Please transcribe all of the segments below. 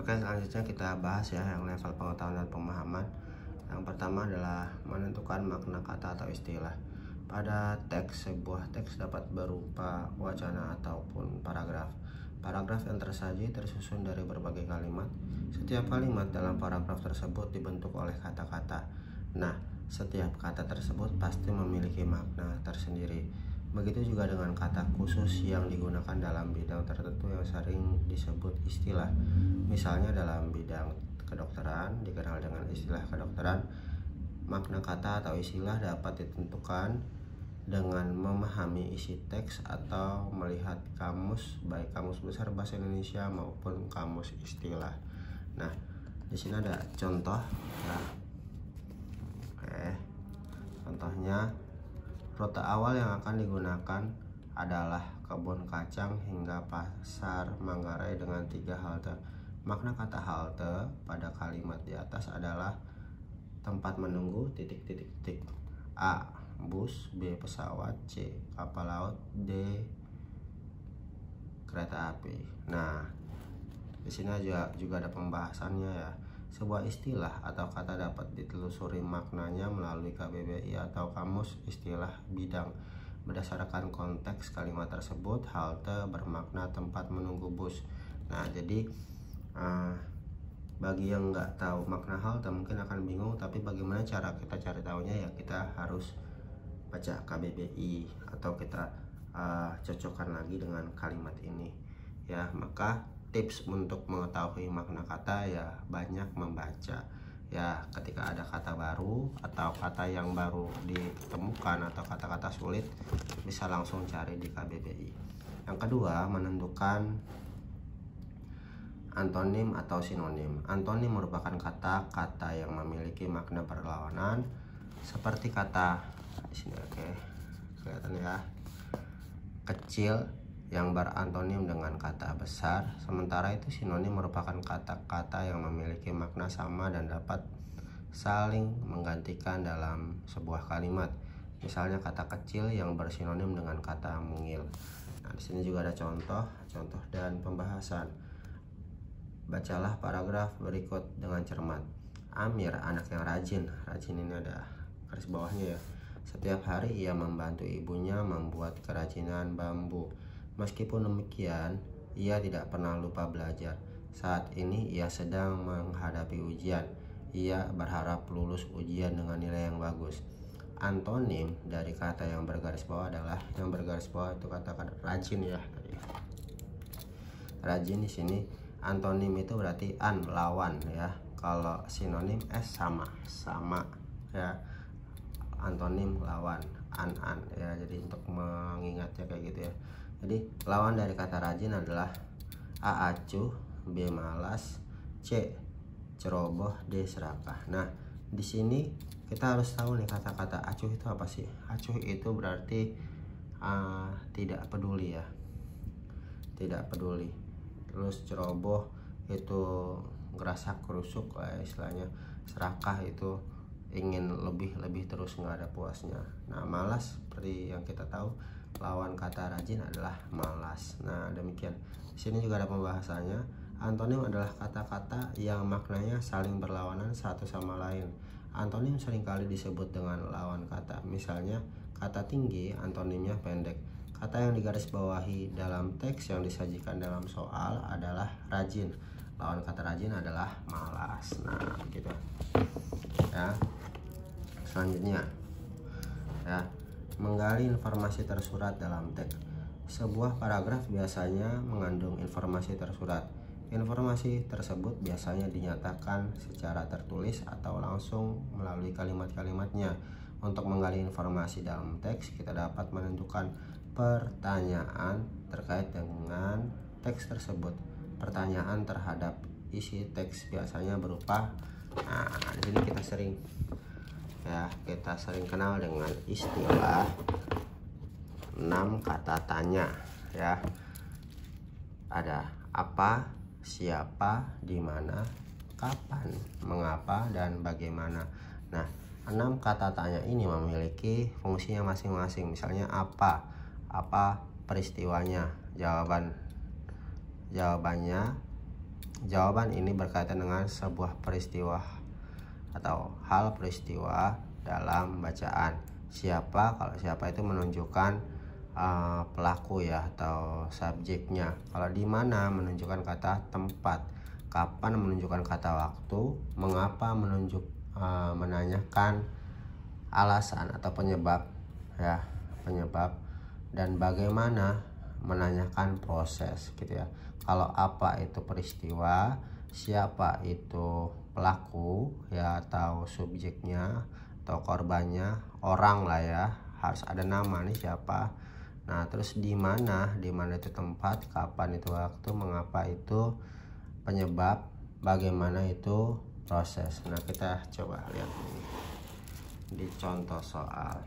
Oke, selanjutnya kita bahas ya yang level pengetahuan dan pemahaman. Yang pertama adalah menentukan makna kata atau istilah. Pada teks, sebuah teks dapat berupa wacana ataupun paragraf. Paragraf yang tersaji tersusun dari berbagai kalimat. Setiap kalimat dalam paragraf tersebut dibentuk oleh kata-kata. Nah, setiap kata tersebut pasti memiliki makna tersendiri. Begitu juga dengan kata khusus yang digunakan dalam bidang tertentu yang sering disebut istilah. Misalnya dalam bidang kedokteran dikenal dengan istilah kedokteran. Makna kata atau istilah dapat ditentukan dengan memahami isi teks atau melihat kamus, baik kamus besar bahasa Indonesia maupun kamus istilah. Nah, di sini ada contoh ya. Oke. Contohnya, rute awal yang akan digunakan adalah kebun kacang hingga pasar Manggarai dengan 3 halte. Makna kata halte pada kalimat di atas adalah tempat menunggu titik-titik-titik. A. Bus, B. Pesawat, C. Kapal laut, D. Kereta api. Nah, di sini juga ada pembahasannya ya. Sebuah istilah atau kata dapat ditelusuri maknanya melalui KBBI atau Kamus Istilah Bidang. Berdasarkan konteks kalimat tersebut, halte bermakna tempat menunggu bus. Nah, jadi bagi yang nggak tahu makna halte mungkin akan bingung, tapi bagaimana cara kita cari tahunya ya, kita harus baca KBBI atau kita cocokkan lagi dengan kalimat ini ya. Maka tips untuk mengetahui makna kata ya banyak membaca ya. Ketika ada kata baru atau kata yang baru ditemukan atau kata-kata sulit, bisa langsung cari di KBBI. Yang kedua, menentukan antonim atau sinonim. Antonim merupakan kata-kata yang memiliki makna berlawanan seperti kata di sini, oke, kelihatan ya, kecil yang berantonim dengan kata besar. Sementara itu sinonim merupakan kata-kata yang memiliki makna sama dan dapat saling menggantikan dalam sebuah kalimat. Misalnya kata kecil yang bersinonim dengan kata mungil. Nah, di sini juga ada contoh dan pembahasan. Bacalah paragraf berikut dengan cermat. Amir anak yang rajin. Rajin ini ada garis bawahnya ya. Setiap hari ia membantu ibunya membuat kerajinan bambu. Meskipun demikian, ia tidak pernah lupa belajar. Saat ini ia sedang menghadapi ujian. Ia berharap lulus ujian dengan nilai yang bagus. Antonim dari kata yang bergaris bawah adalah, yang bergaris bawah itu kata-kata rajin ya. Rajin di sini antonim itu berarti lawan ya. Kalau sinonim sama ya. Antonim lawan an ya. Jadi untuk mengingatnya kayak gitu ya. Jadi lawan dari kata rajin adalah A. acuh, B. malas, C. ceroboh, D. serakah. Nah, di sini kita harus tahu nih kata-kata acuh itu apa sih? Acuh itu berarti tidak peduli ya. Tidak peduli. Terus ceroboh itu ngerasak kerusuk istilahnya. Serakah itu ingin lebih terus, nggak ada puasnya. Nah, malas seperti yang kita tahu lawan kata rajin adalah malas. Nah, demikian. Di sini juga ada pembahasannya. Antonim adalah kata-kata yang maknanya saling berlawanan satu sama lain. Antonim seringkali disebut dengan lawan kata. Misalnya kata tinggi, antonimnya pendek. Kata yang digarisbawahi dalam teks yang disajikan dalam soal adalah rajin. Lawan kata rajin adalah malas. Nah, gitu ya. Selanjutnya ya, menggali informasi tersurat dalam teks. Sebuah paragraf biasanya mengandung informasi tersurat. Informasi tersebut biasanya dinyatakan secara tertulis atau langsung melalui kalimat-kalimatnya. Untuk menggali informasi dalam teks, kita dapat menentukan pertanyaan terkait dengan teks tersebut. Pertanyaan terhadap isi teks biasanya berupa, nah, di sini kita sering kenal dengan istilah 6 kata tanya ya. Ada apa, siapa, di mana, kapan, mengapa, dan bagaimana. Nah, 6 kata tanya ini memiliki fungsinya masing-masing. Misalnya apa peristiwanya, jawabannya Jawaban ini berkaitan dengan sebuah peristiwa atau hal peristiwa dalam bacaan. Siapa, kalau siapa itu menunjukkan pelaku ya atau subjeknya. Kalau di mana menunjukkan kata tempat. Kapan menunjukkan kata waktu. Mengapa menanyakan alasan atau penyebab ya, penyebab. Dan bagaimana menanyakan proses gitu ya. Kalau apa itu peristiwa, siapa itu pelaku ya atau subjeknya atau korbannya, orang lah ya, harus ada nama nih siapa. Nah terus di mana itu tempat, kapan itu waktu, mengapa itu penyebab, bagaimana itu proses. Nah kita coba lihat ini di contoh soal.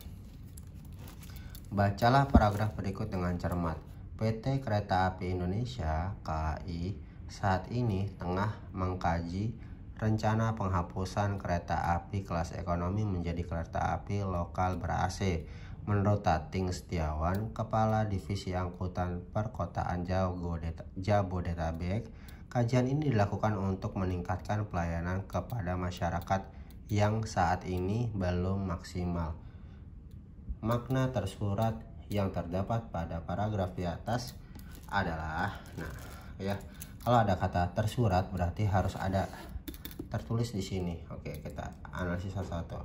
Bacalah paragraf berikut dengan cermat. PT Kereta Api Indonesia (KAI) saat ini tengah mengkaji rencana penghapusan kereta api kelas ekonomi menjadi kereta api lokal ber-AC. Menurut Tating Setiawan, Kepala Divisi Angkutan Perkotaan Jabodetabek, kajian ini dilakukan untuk meningkatkan pelayanan kepada masyarakat yang saat ini belum maksimal. Makna tersurat yang terdapat pada paragraf di atas adalah, nah ya, kalau ada kata tersurat berarti harus ada tertulis di sini. Oke, kita analisis satu-satu.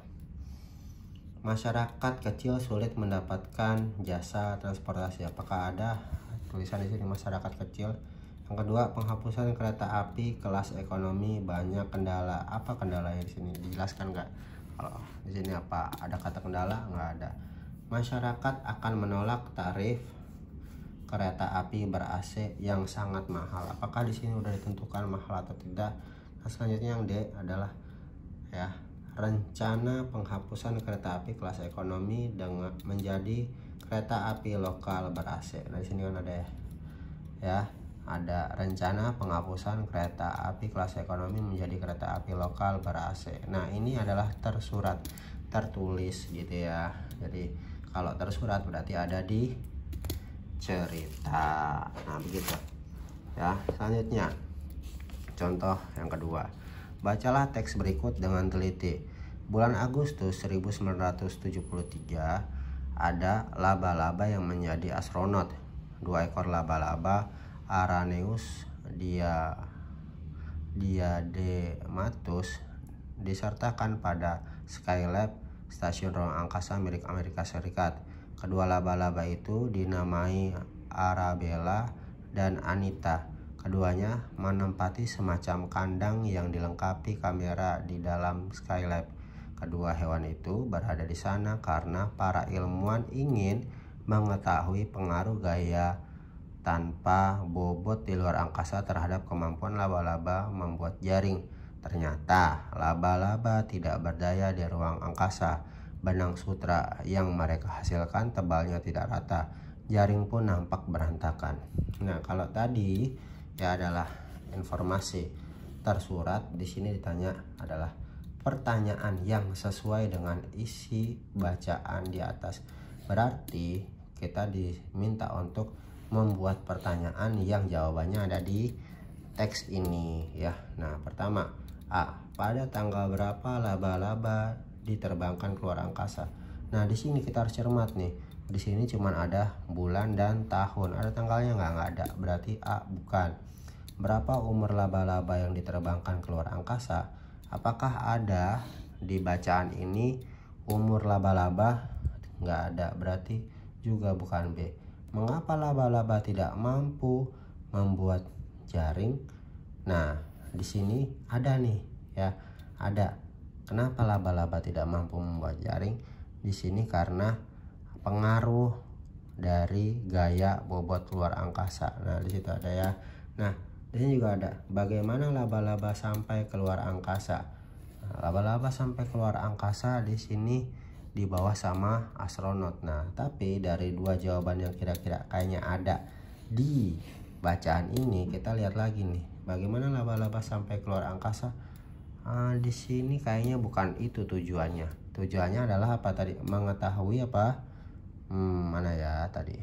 Masyarakat kecil sulit mendapatkan jasa transportasi. Apakah ada tulisan di sini masyarakat kecil? Yang kedua, penghapusan kereta api kelas ekonomi banyak kendala. Apa kendalanya di sini? Dijelaskan nggak? Kalau di sini apa? Ada kata kendala? Nggak ada. Masyarakat akan menolak tarif kereta api ber-AC yang sangat mahal. Apakah di sini udah ditentukan mahal atau tidak? Nah, selanjutnya yang D adalah ya, rencana penghapusan kereta api kelas ekonomi dengan menjadi kereta api lokal ber-AC. Nah, di sini kan ada ya, ada rencana penghapusan kereta api kelas ekonomi menjadi kereta api lokal ber-AC. Nah, ini adalah tersurat, tertulis gitu ya. Jadi kalau tersurat berarti ada di cerita. Nah begitu ya. Selanjutnya contoh yang kedua. Bacalah teks berikut dengan teliti. Bulan Agustus 1973 ada laba-laba yang menjadi astronot. 2 ekor laba-laba Araneus diadematus disertakan pada Skylab, stasiun ruang angkasa milik Amerika Serikat. Kedua laba-laba itu dinamai Arabella dan Anita. Keduanya menempati semacam kandang yang dilengkapi kamera di dalam Skylab. Kedua hewan itu berada di sana karena para ilmuwan ingin mengetahui pengaruh gaya tanpa bobot di luar angkasa terhadap kemampuan laba-laba membuat jaring. Ternyata laba-laba tidak berdaya di ruang angkasa. Benang sutra yang mereka hasilkan tebalnya tidak rata. Jaring pun nampak berantakan. Nah, kalau tadi ya adalah informasi tersurat, di sini ditanya adalah pertanyaan yang sesuai dengan isi bacaan di atas. Berarti kita diminta untuk membuat pertanyaan yang jawabannya ada di teks ini ya. Nah, pertama, A. Pada tanggal berapa laba-laba diterbangkan keluar angkasa? Nah, di sini kita harus cermat nih. Di sini cuma ada bulan dan tahun. Ada tanggalnya nggak ada. Berarti A bukan. Berapa umur laba-laba yang diterbangkan keluar angkasa? Apakah ada di bacaan ini umur laba-laba? Nggak ada. Berarti juga bukan B. Mengapa laba-laba tidak mampu membuat jaring? Nah, di sini ada nih ya, ada. Kenapa laba-laba tidak mampu membuat jaring? Di sini karena pengaruh dari gaya bobot luar angkasa. Nah, di situ ada ya. Nah, di sini juga ada bagaimana laba-laba sampai keluar angkasa. Nah, laba-laba sampai keluar angkasa di sini di bawah sama astronot. Nah, tapi dari dua jawaban yang kira-kira kayaknya ada di bacaan ini, kita lihat lagi nih. Bagaimana laba-laba sampai keluar angkasa? Di sini kayaknya bukan itu tujuannya. Tujuannya adalah apa tadi? Mengetahui apa? Mana ya tadi?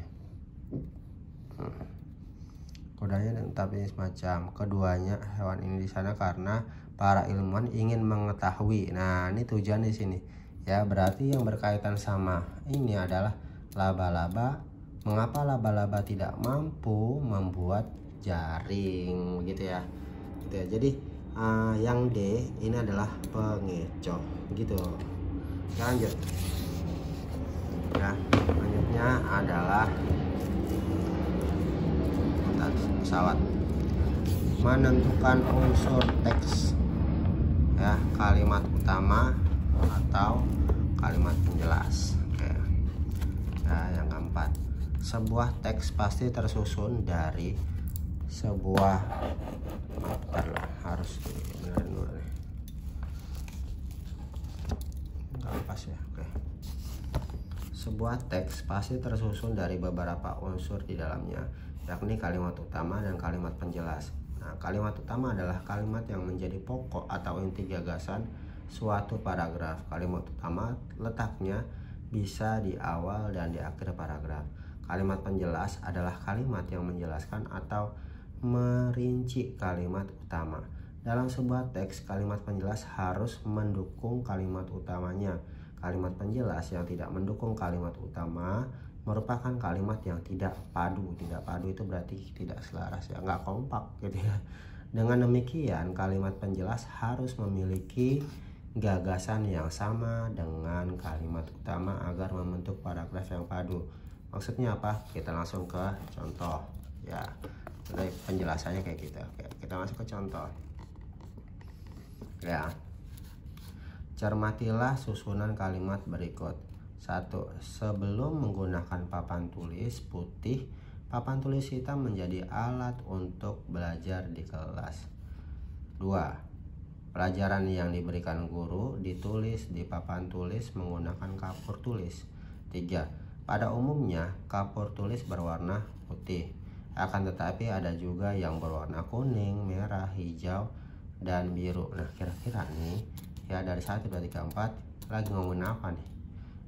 kudanya dan tapi semacam. Keduanya hewan ini di sana karena para ilmuwan ingin mengetahui. Nah, ini tujuan di sini. Ya, berarti yang berkaitan sama ini adalah laba-laba. Mengapa laba-laba tidak mampu membuat jaring, begitu ya. Gitu ya. Jadi yang D ini adalah pengecoh, gitu. Kita lanjut. Ya, selanjutnya adalah pesawat. Menentukan unsur teks, ya, kalimat utama atau kalimat penjelas. Oke. Nah, yang keempat, sebuah teks pasti tersusun dari sebuah harus benerin dulu nih. Nggak pas ya. Oke. Sebuah teks pasti tersusun dari beberapa unsur di dalamnya, yakni kalimat utama dan kalimat penjelas. Nah, kalimat utama adalah kalimat yang menjadi pokok atau inti gagasan suatu paragraf. Kalimat utama letaknya bisa di awal dan di akhir paragraf. Kalimat penjelas adalah kalimat yang menjelaskan atau merinci kalimat utama. Dalam sebuah teks, kalimat penjelas harus mendukung kalimat utamanya. Kalimat penjelas yang tidak mendukung kalimat utama merupakan kalimat yang tidak padu. Tidak padu itu berarti tidak selaras, ya, nggak kompak gitu ya. Dengan demikian, kalimat penjelas harus memiliki gagasan yang sama dengan kalimat utama agar membentuk paragraf yang padu. Maksudnya apa? Kita langsung ke contoh, ya. Jadi penjelasannya kayak gitu. Oke, kita masuk ke contoh. Ya. Cermatilah susunan kalimat berikut. 1. Sebelum menggunakan papan tulis putih, papan tulis hitam menjadi alat untuk belajar di kelas. 2. Pelajaran yang diberikan guru ditulis di papan tulis menggunakan kapur tulis. 3. Pada umumnya kapur tulis berwarna putih. Akan tetapi ada juga yang berwarna kuning, merah, hijau, dan biru. Nah, kira-kira nih, ya, dari 1, 2, 3, 4 lagi ngomongin apa nih?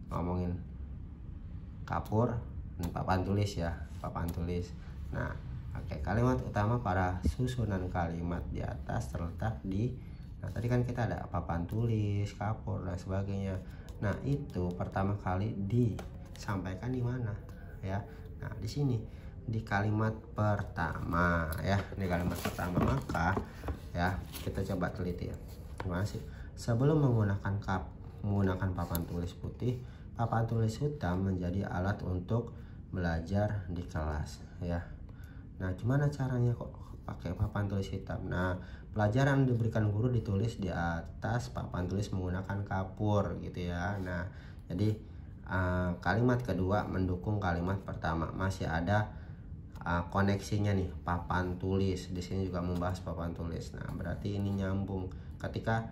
Ngomongin kapur dan papan tulis, ya, papan tulis. Nah, oke, kalimat utama pada susunan kalimat di atas terletak di, nah, tadi kan kita ada papan tulis, kapur, dan sebagainya. Nah, itu pertama kali disampaikan di mana, ya? Nah, di sini di kalimat pertama, ya, di kalimat pertama. Maka, ya, kita coba teliti, ya. Gimana sih? Sebelum menggunakan papan tulis putih, papan tulis hitam menjadi alat untuk belajar di kelas, ya. Nah, gimana caranya kok pakai papan tulis hitam? Nah, pelajaran diberikan guru ditulis di atas papan tulis menggunakan kapur, gitu ya. Nah, jadi kalimat kedua mendukung kalimat pertama. Masih ada koneksinya nih, papan tulis. Di sini juga membahas papan tulis. Nah, berarti ini nyambung. Ketika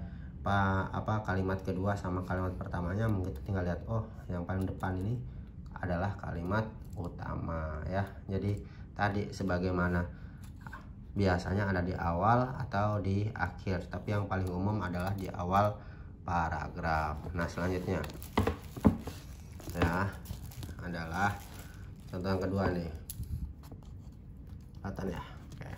kalimat kedua sama kalimat pertamanya, kita tinggal lihat, oh, yang paling depan ini adalah kalimat utama, ya. Jadi tadi sebagaimana biasanya ada di awal atau di akhir, tapi yang paling umum adalah di awal paragraf. Nah, selanjutnya, ya, adalah contoh yang kedua nih. Kelihatan ya? Oke.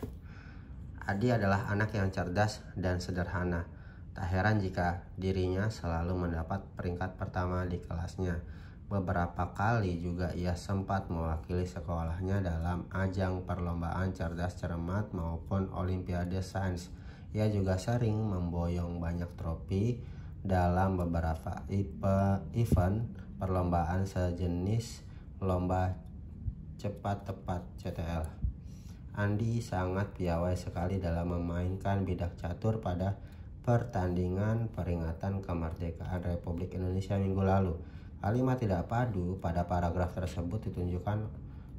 Adi adalah anak yang cerdas dan sederhana. Tak heran jika dirinya selalu mendapat peringkat pertama di kelasnya. Beberapa kali juga ia sempat mewakili sekolahnya dalam ajang perlombaan cerdas cermat maupun olimpiade sains. Ia juga sering memboyong banyak trofi dalam beberapa event perlombaan sejenis lomba cepat tepat CTL. Andi sangat piawai sekali dalam memainkan bidak catur pada pertandingan peringatan kemerdekaan Republik Indonesia minggu lalu. Kalimat tidak padu pada paragraf tersebut ditunjukkan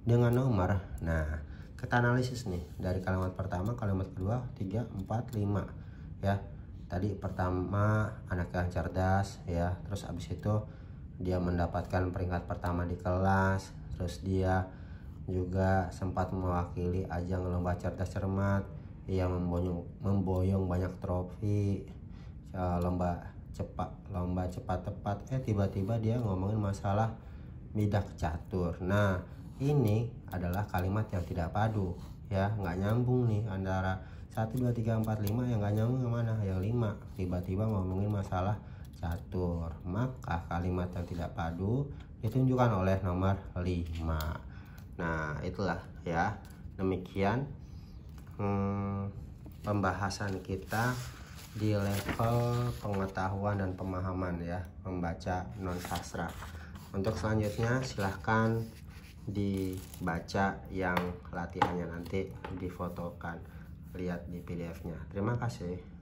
dengan nomor. Nah, kita analisis nih dari kalimat pertama, kalimat kedua, 3, 4, 5, ya. Tadi pertama anak yang cerdas, ya. Terus abis itu dia mendapatkan peringkat pertama di kelas. Terus dia juga sempat mewakili ajang lomba cerdas cermat. Ia memboyong banyak trofi, lomba cepat tepat. Tiba-tiba dia ngomongin masalah bidak catur. Nah, ini adalah kalimat yang tidak padu, ya, nggak nyambung nih antara 1 2 3 4 5 yang nggak nyambung yang mana, yang 5. Tiba-tiba ngomongin masalah catur, maka kalimat yang tidak padu ditunjukkan oleh nomor 5. Nah itulah ya, demikian pembahasan kita di level pengetahuan dan pemahaman ya, membaca non sastra. Untuk selanjutnya silahkan dibaca yang latihannya, nanti difotokan, lihat di PDF-nya. Terima kasih.